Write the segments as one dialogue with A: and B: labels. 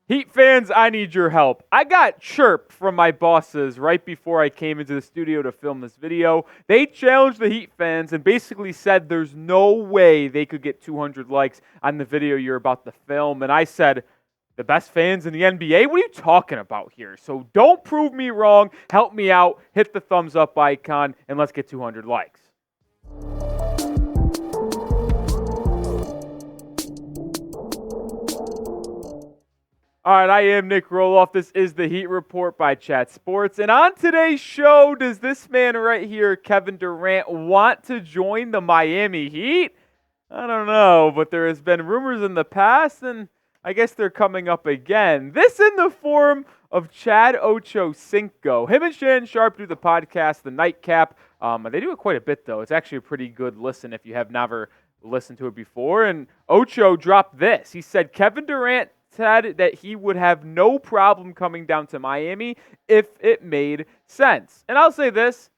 A: Heat fans, I need your help. I got chirped from my bosses right before I came into the studio to film this video. They challenged the Heat fans and basically said there's no way they could get 200 likes on the video you're about to film. And I said, the best fans in the NBA? What are you talking about here? So don't prove me wrong. Help me out. Hit the thumbs up icon and let's get 200 likes. All right, I am Nic Rohloff. This is the Heat Report by Chat Sports. And on today's show, does this man right here, Kevin Durant, want to join the Miami Heat? I don't know, but there has been rumors in the past, and I guess they're coming up again. This in the form of Chad Ochocinco. Him and Shannon Sharp do the podcast, The Nightcap. They do it quite a bit, though. It's actually a pretty good listen if you have never listened to it before. And Ocho dropped this. He said Kevin Durant said that he would have no problem coming down to Miami if it made sense. And I'll say this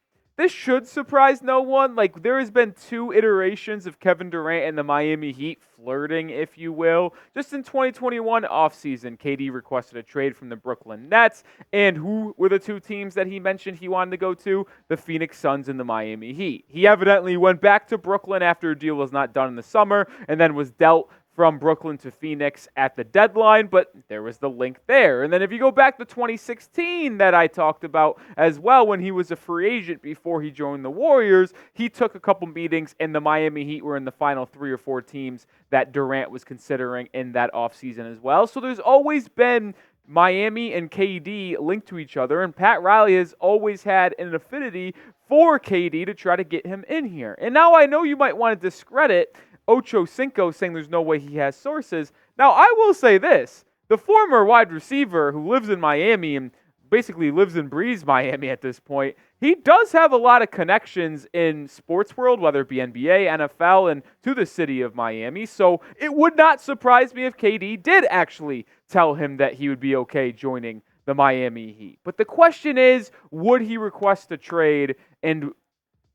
A: should surprise no one. Like, there has been two iterations of Kevin Durant and the Miami Heat flirting, if you will. Just in 2021 offseason, KD requested a trade from the Brooklyn Nets. And who were the two teams that he mentioned he wanted to go to? The Phoenix Suns and the Miami Heat. He evidently went back to Brooklyn after a deal was not done in the summer and then was dealt from Brooklyn to Phoenix at the deadline, but there was the link there. And then if you go back to 2016 that I talked about as well, when he was a free agent before he joined the Warriors, he took a couple meetings and the Miami Heat were in the final 3 or 4 teams that Durant was considering in that offseason as well. So there's always been Miami and KD linked to each other, and Pat Riley has always had an affinity for KD to try to get him in here. And now I know you might want to discredit Ochocinco saying there's no way he has sources. Now, I will say this. The former wide receiver who lives in Miami and basically lives and breathes Miami at this point, he does have a lot of connections in sports world, whether it be NBA, NFL, and to the city of Miami. So it would not surprise me if KD did actually tell him that he would be okay joining the Miami Heat. But the question is, would he request a trade? And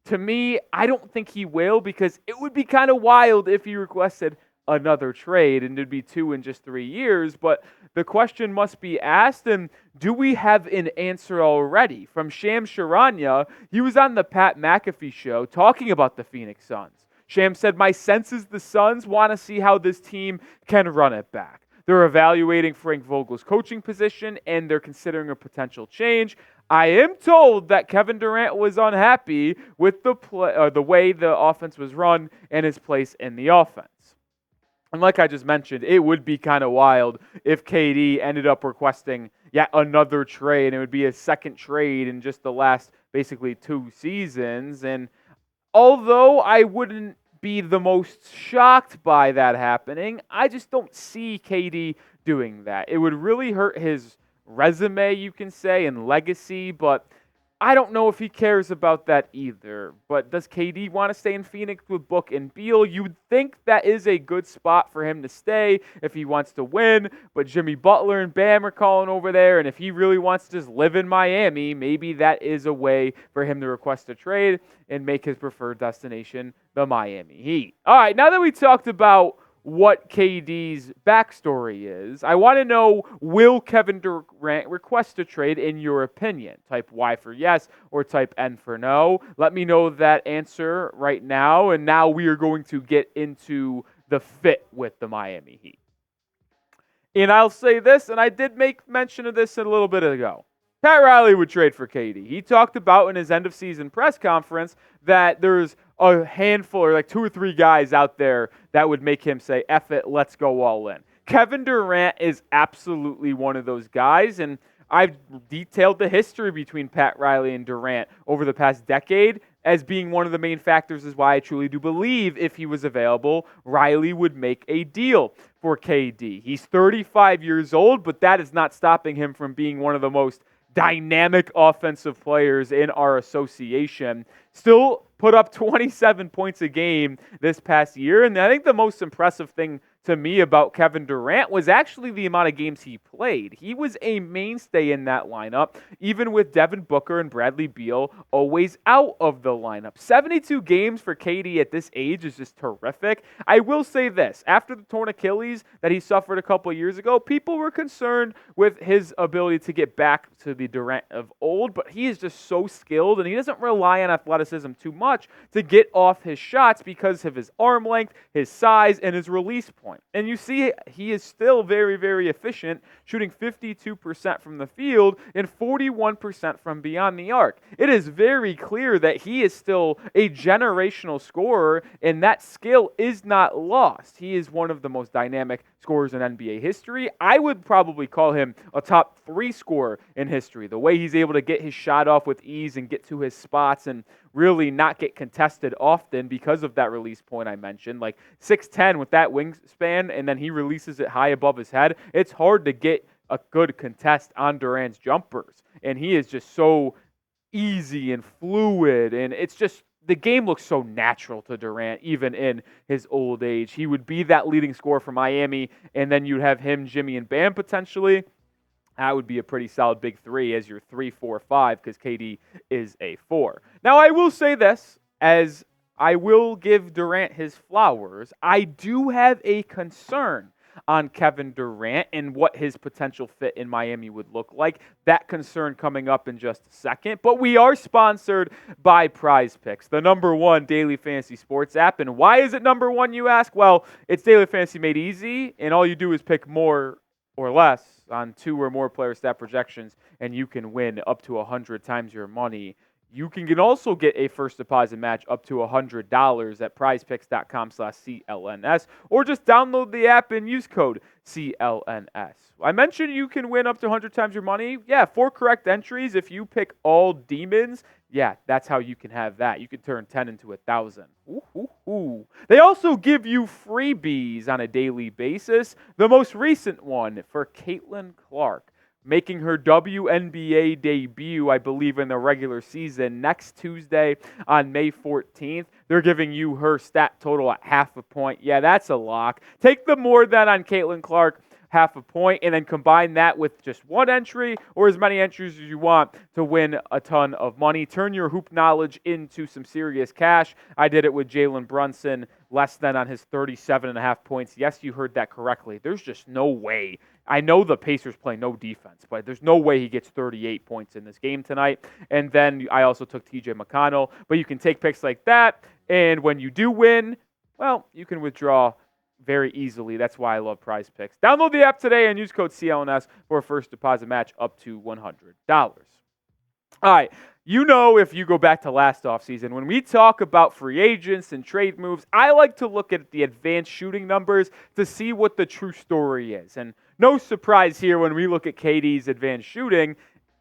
A: to me, I don't think he will, because it would be kind of wild if he requested another trade and it'd be 2 in just 3 years. But the question must be asked, and do we have an answer already? From Shams Charania, he was on the Pat McAfee show talking about the Phoenix Suns. Shams said, "My sense is the Suns want to see how this team can run it back. They're evaluating Frank Vogel's coaching position, and they're considering a potential change. I am told that Kevin Durant was unhappy with the way the offense was run and his place in the offense." And like I just mentioned, it would be kind of wild if KD ended up requesting yet another trade. It would be a second trade in just the last basically 2 seasons. And although I wouldn't be the most shocked by that happening, I just don't see KD doing that. It would really hurt his resume, you can say, and legacy, but I don't know if he cares about that either. But does KD want to stay in Phoenix with Book and Beal? You would think that is a good spot for him to stay if he wants to win, but Jimmy Butler and Bam are calling over there, and if he really wants to just live in Miami, maybe that is a way for him to request a trade and make his preferred destination the Miami Heat. All right, now that we talked about what KD's backstory is, I want to know, will Kevin Durant request a trade in your opinion? Type Y for yes or type N for no. Let me know that answer right now, and now we are going to get into the fit with the Miami Heat. And I'll say this, and I did make mention of this a little bit ago. Pat Riley would trade for KD. He talked about in his end-of-season press conference that there's a handful or like 2 or 3 guys out there that would make him say, F it, let's go all in. Kevin Durant is absolutely one of those guys, and I've detailed the history between Pat Riley and Durant over the past decade as being one of the main factors is why I truly do believe if he was available, Riley would make a deal for KD. He's 35 years old, but that is not stopping him from being one of the most dynamic offensive players in our association. Still put up 27 points a game this past year, and I think the most impressive thing to me about Kevin Durant was actually the amount of games he played. He was a mainstay in that lineup, even with Devin Booker and Bradley Beal always out of the lineup. 72 games for KD at this age is just terrific. I will say this, after the torn Achilles that he suffered a couple of years ago, people were concerned with his ability to get back to the Durant of old, but he is just so skilled, and he doesn't rely on athleticism too much to get off his shots because of his arm length, his size, and his release point. And you see he is still very, very efficient, shooting 52% from the field and 41% from beyond the arc. It is very clear that he is still a generational scorer, and that skill is not lost. He is one of the most dynamic scorers in NBA history. I would probably call him a top 3 scorer in history. The way he's able to get his shot off with ease and get to his spots and really not get contested often because of that release point I mentioned. Like 6'10" with that wingspan, and then he releases it high above his head. It's hard to get a good contest on Durant's jumpers. And he is just so easy and fluid, and it's just the game looks so natural to Durant, even in his old age. He would be that leading scorer for Miami, and then you'd have him, Jimmy, and Bam potentially. That would be a pretty solid big three as your 3, 4, 5, because KD is a 4. Now, I will say this, as I will give Durant his flowers, I do have a concern on Kevin Durant and what his potential fit in Miami would look like. That concern coming up in just a second. But we are sponsored by Prize Picks, the #1 daily fantasy sports app. And why is it #1, you ask? Well, it's daily fantasy made easy, and all you do is pick more or less on 2 or more player stat projections, and you can win up to 100 times your money. You can also get a first deposit match up to $100 at prizepicks.com/CLNS, or just download the app and use code CLNS. I mentioned you can win up to 100 times your money. Yeah, 4 correct entries. If you pick all demons, yeah, that's how you can have that. You can turn 10 into 1,000. Ooh. They also give you freebies on a daily basis. The most recent one for Caitlin Clark, making her WNBA debut, I believe, in the regular season next Tuesday on May 14th. They're giving you her stat total at 0.5 point. Yeah, that's a lock. Take the more than on Caitlin Clark, 0.5 point, and then combine that with just 1 entry or as many entries as you want to win a ton of money. Turn your hoop knowledge into some serious cash. I did it with Jalen Brunson, less than on his 37.5 points. Yes, you heard that correctly. There's just no way. I know the Pacers play no defense, but there's no way he gets 38 points in this game tonight. And then I also took TJ McConnell. But you can take picks like that, and when you do win, well, you can withdraw very easily. That's why I love Prize Picks. Download the app today and use code CLNS for a first deposit match up to $100. All right. You know, if you go back to last offseason, when we talk about free agents and trade moves, I like to look at the advanced shooting numbers to see what the true story is. And no surprise here when we look at KD's advanced shooting,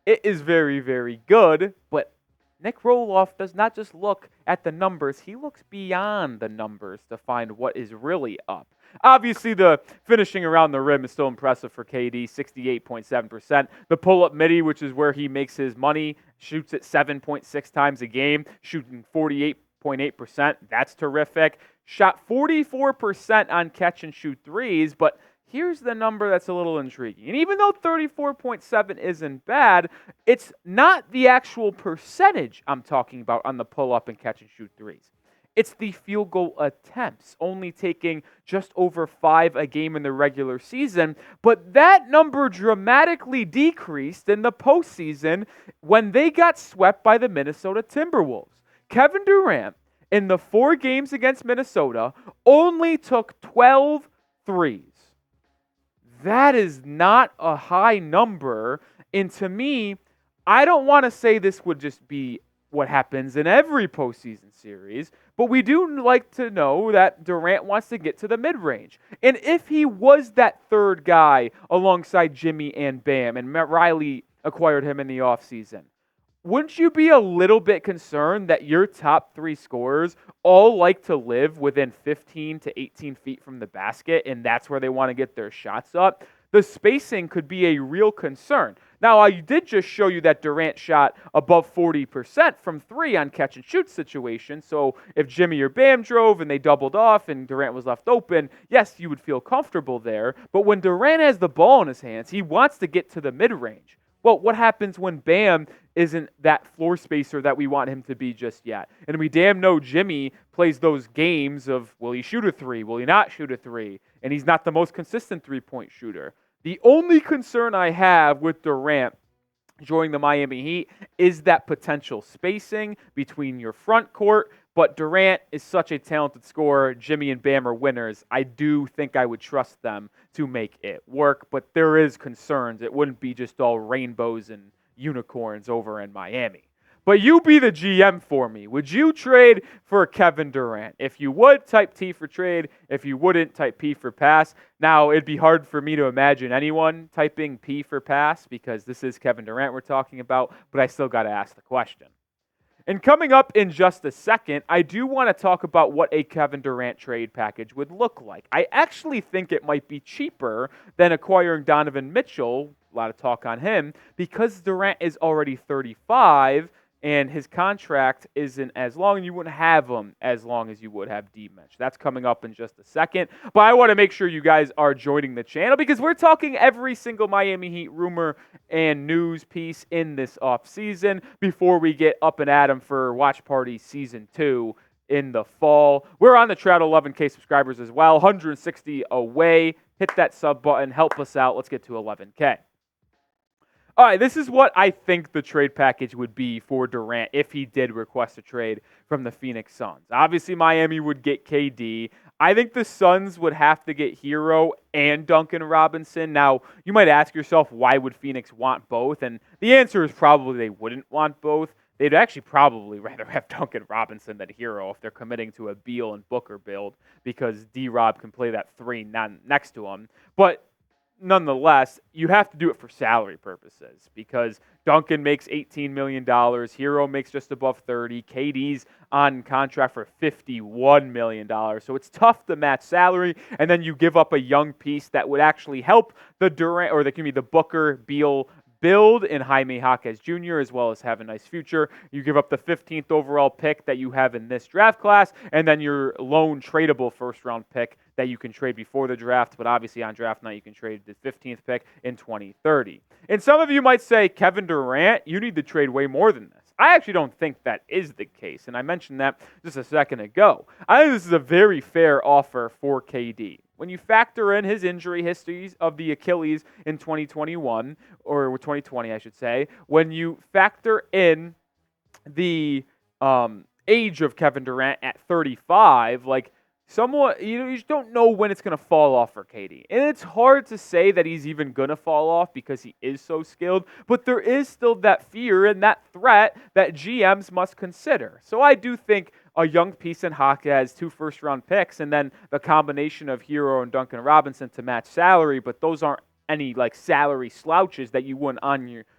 A: it is very, very good. But Nic Rohloff does not just look at the numbers, he looks beyond the numbers to find what is really up. Obviously, the finishing around the rim is still impressive for KD, 68.7%. The pull-up midi, which is where he makes his money, shoots it 7.6 times a game, shooting 48.8%. That's terrific. Shot 44% on catch-and-shoot threes, but here's the number that's a little intriguing. And even though 34.7 isn't bad, it's not the actual percentage I'm talking about on the pull-up and catch-and-shoot threes. It's the field goal attempts, only taking just over 5 a game in the regular season. But that number dramatically decreased in the postseason when they got swept by the Minnesota Timberwolves. Kevin Durant, in the 4 games against Minnesota, only took 12 threes. That is not a high number. And to me, I don't want to say this would just be what happens in every postseason series, but we do like to know that Durant wants to get to the mid-range. And if he was that third guy alongside Jimmy and Bam, and Matt Riley acquired him in the offseason, wouldn't you be a little bit concerned that your top 3 scorers all like to live within 15 to 18 feet from the basket, and that's where they want to get their shots up? the spacing could be a real concern. Now, I did just show you that Durant shot above 40% from 3 on catch-and-shoot situations, so if Jimmy or Bam drove and they doubled off and Durant was left open, yes, you would feel comfortable there, but when Durant has the ball in his hands, he wants to get to the mid-range. Well, what happens when Bam isn't that floor spacer that we want him to be just yet? And we damn know Jimmy plays those games of, will he shoot a 3? Will he not shoot a 3? And he's not the most consistent three-point shooter. The only concern I have with Durant joining the Miami Heat is that potential spacing between your front court, but Durant is such a talented scorer. Jimmy and Bam are winners. I do think I would trust them to make it work, but there is concerns. It wouldn't be just all rainbows and unicorns over in Miami. But you be the GM for me. Would you trade for Kevin Durant? If you would, type T for trade. If you wouldn't, type P for pass. Now, it'd be hard for me to imagine anyone typing P for pass because this is Kevin Durant we're talking about, but I still got to ask the question. And coming up in just a second, I do want to talk about what a Kevin Durant trade package would look like. I actually think it might be cheaper than acquiring Donovan Mitchell, a lot of talk on him, because Durant is already 35 and his contract isn't as long, and you wouldn't have him as long as you would have D-Mitch. That's coming up in just a second. But I want to make sure you guys are joining the channel because we're talking every single Miami Heat rumor and news piece in this offseason before we get up and at 'em for Watch Party Season 2 in the fall. We're on the track to 11K subscribers as well, 160 away. Hit that sub button. Help us out. Let's get to 11K. All right, this is what I think the trade package would be for Durant if he did request a trade from the Phoenix Suns. Obviously, Miami would get KD. I think the Suns would have to get Herro and Duncan Robinson. Now, you might ask yourself, why would Phoenix want both? And the answer is probably they wouldn't want both. They'd actually probably rather have Duncan Robinson than Herro if they're committing to a Beal and Booker build because D-Rob can play that 3 next to him. But nonetheless, you have to do it for salary purposes because Duncan makes $18 million, Herro makes just above 30, KD's on contract for $51 million. So it's tough to match salary, and then you give up a young piece that would actually help the Durant or the Booker Beal build in Jaime Jaquez Jr. as well as have a nice future. You give up the 15th overall pick that you have in this draft class, and then your lone tradable first-round pick that you can trade before the draft, but obviously on draft night you can trade the 15th pick in 2030. And some of you might say, Kevin Durant, you need to trade way more than this. I actually don't think that is the case, and I mentioned that just a second ago. I think this is a very fair offer for KD. When you factor in his injury histories of the Achilles in 2021, or 2020, I should say, when you factor in the age of Kevin Durant at 35, somewhat, you just don't know when it's going to fall off for KD. And it's hard to say that he's even going to fall off because he is so skilled, but there is still that fear and that threat that GMs must consider. So I do think a young piece in Jaquez, 2 first-round picks, and then the combination of Herro and Duncan Robinson to match salary, but those aren't any salary slouches that you wouldn't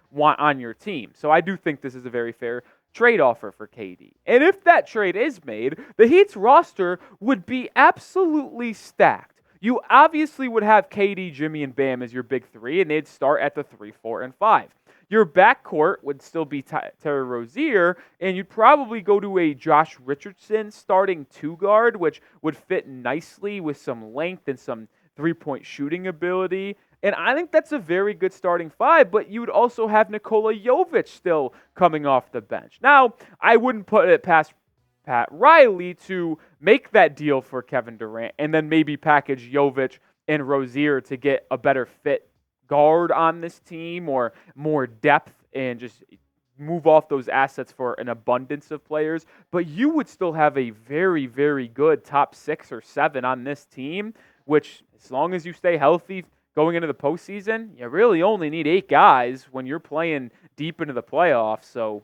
A: want on your team. So I do think this is a very fair trade offer for KD. And if that trade is made, the Heat's roster would be absolutely stacked. You obviously would have KD, Jimmy, and Bam as your big 3, and they'd start at the 3, 4, and 5. Your backcourt would still be Terry Rozier, and you'd probably go to a Josh Richardson starting 2 guard, which would fit nicely with some length and some three-point shooting ability. And I think that's a very good starting 5, but you would also have Nikola Jovic still coming off the bench. Now, I wouldn't put it past Pat Riley to make that deal for Kevin Durant and then maybe package Jovic and Rozier to get a better fit guard on this team or more depth and just move off those assets for an abundance of players. But you would still have a very, very good top 6 or 7 on this team, which as long as you stay healthy going into the postseason, you really only need 8 guys when you're playing deep into the playoffs. So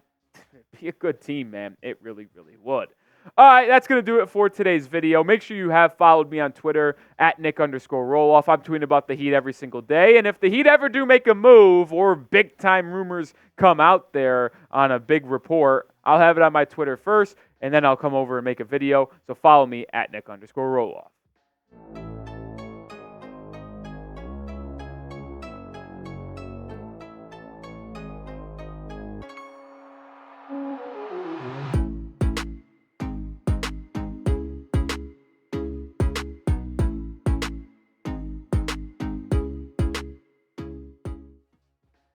A: be a good team, man. It really, really would. All right, that's going to do it for today's video. Make sure you have followed me on Twitter at Nic_Rohloff. I'm tweeting about the Heat every single day. And if the Heat ever do make a move or big-time rumors come out there on a big report, I'll have it on my Twitter first, and then I'll come over and make a video. So follow me at Nic_Rohloff.